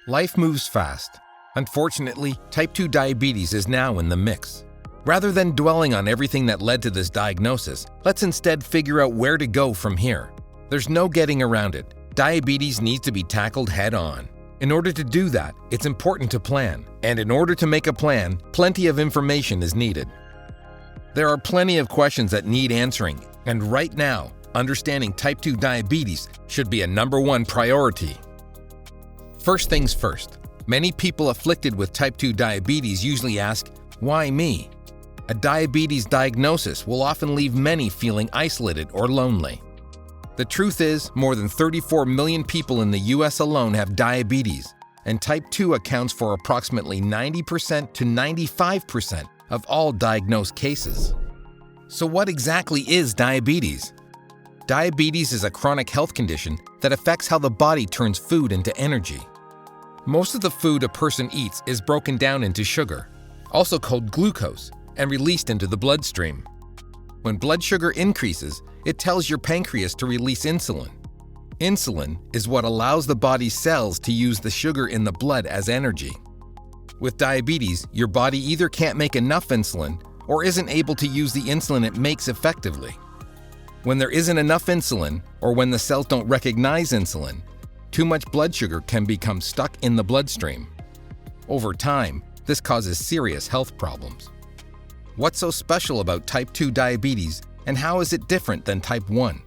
Life moves fast. Unfortunately, type 2 diabetes is now in the mix. Rather than dwelling on everything that led to this diagnosis, let's instead figure out where to go from here. There's no getting around it. Diabetes needs to be tackled head-on. In order to do that, it's important to plan. And in order to make a plan, plenty of information is needed. There are plenty of questions that need answering, and right now, understanding type 2 diabetes should be a #1 priority. First things first, many people afflicted with type 2 diabetes usually ask, why me? A diabetes diagnosis will often leave many feeling isolated or lonely. The truth is, more than 34 million people in the US alone have diabetes, and type 2 accounts for approximately 90% to 95% of all diagnosed cases. So what exactly is diabetes? Diabetes is a chronic health condition that affects how the body turns food into energy. Most of the food a person eats is broken down into sugar, also called glucose, and released into the bloodstream. When blood sugar increases, it tells your pancreas to release insulin. Insulin is what allows the body's cells to use the sugar in the blood as energy. With diabetes, your body either can't make enough insulin or isn't able to use the insulin it makes effectively. When there isn't enough insulin, or when the cells don't recognize insulin, too much blood sugar can become stuck in the bloodstream. Over time, this causes serious health problems. What's so special about type 2 diabetes, and how is it different than type 1?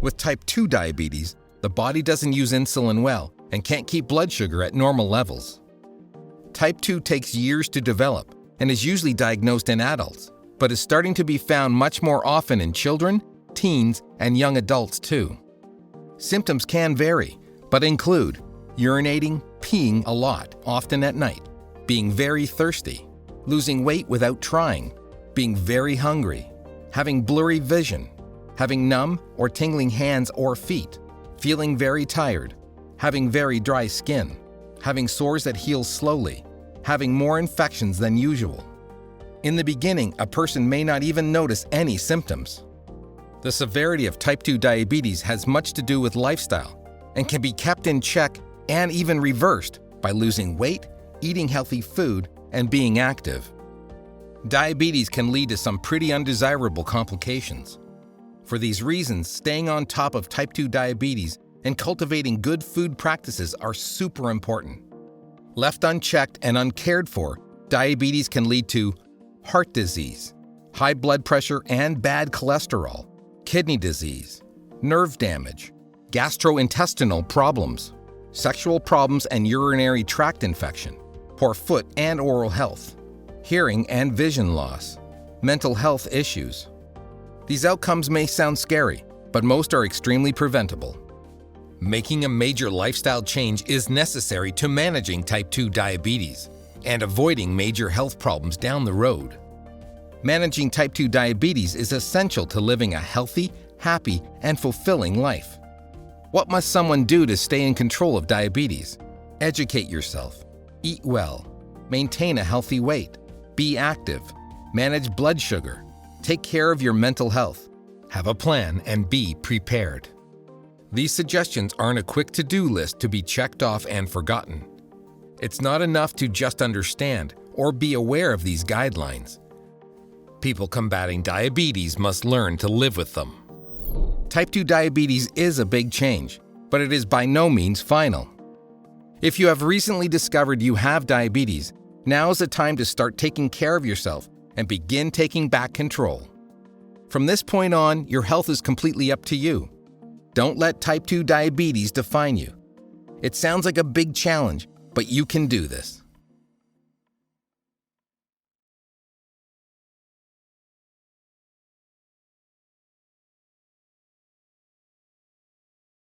With type 2 diabetes, the body doesn't use insulin well and can't keep blood sugar at normal levels. Type 2 takes years to develop and is usually diagnosed in adults, but is starting to be found much more often in children, teens, and young adults too. Symptoms can vary, but include urinating, peeing a lot, often at night, being very thirsty, losing weight without trying, being very hungry, having blurry vision, having numb or tingling hands or feet, feeling very tired, having very dry skin, having sores that heal slowly, having more infections than usual. In the beginning, a person may not even notice any symptoms. The severity of type 2 diabetes has much to do with lifestyle and can be kept in check and even reversed by losing weight, eating healthy food, and being active. Diabetes can lead to some pretty undesirable complications. For these reasons, staying on top of type 2 diabetes and cultivating good food practices are super important. Left unchecked and uncared for, diabetes can lead to heart disease, high blood pressure and bad cholesterol, kidney disease, nerve damage, gastrointestinal problems, sexual problems and urinary tract infection, poor foot and oral health, hearing and vision loss, mental health issues. These outcomes may sound scary, but most are extremely preventable. Making a major lifestyle change is necessary to managing type 2 diabetes and avoiding major health problems down the road. Managing type 2 diabetes is essential to living a healthy, happy, and fulfilling life. What must someone do to stay in control of diabetes? Educate yourself, eat well, maintain a healthy weight, be active, manage blood sugar, take care of your mental health, have a plan, and be prepared. These suggestions aren't a quick to-do list to be checked off and forgotten. It's not enough to just understand or be aware of these guidelines. People combating diabetes must learn to live with them. Type 2 diabetes is a big change, but it is by no means final. If you have recently discovered you have diabetes, now is the time to start taking care of yourself and begin taking back control. From this point on, your health is completely up to you. Don't let type 2 diabetes define you. It sounds like a big challenge, but you can do this.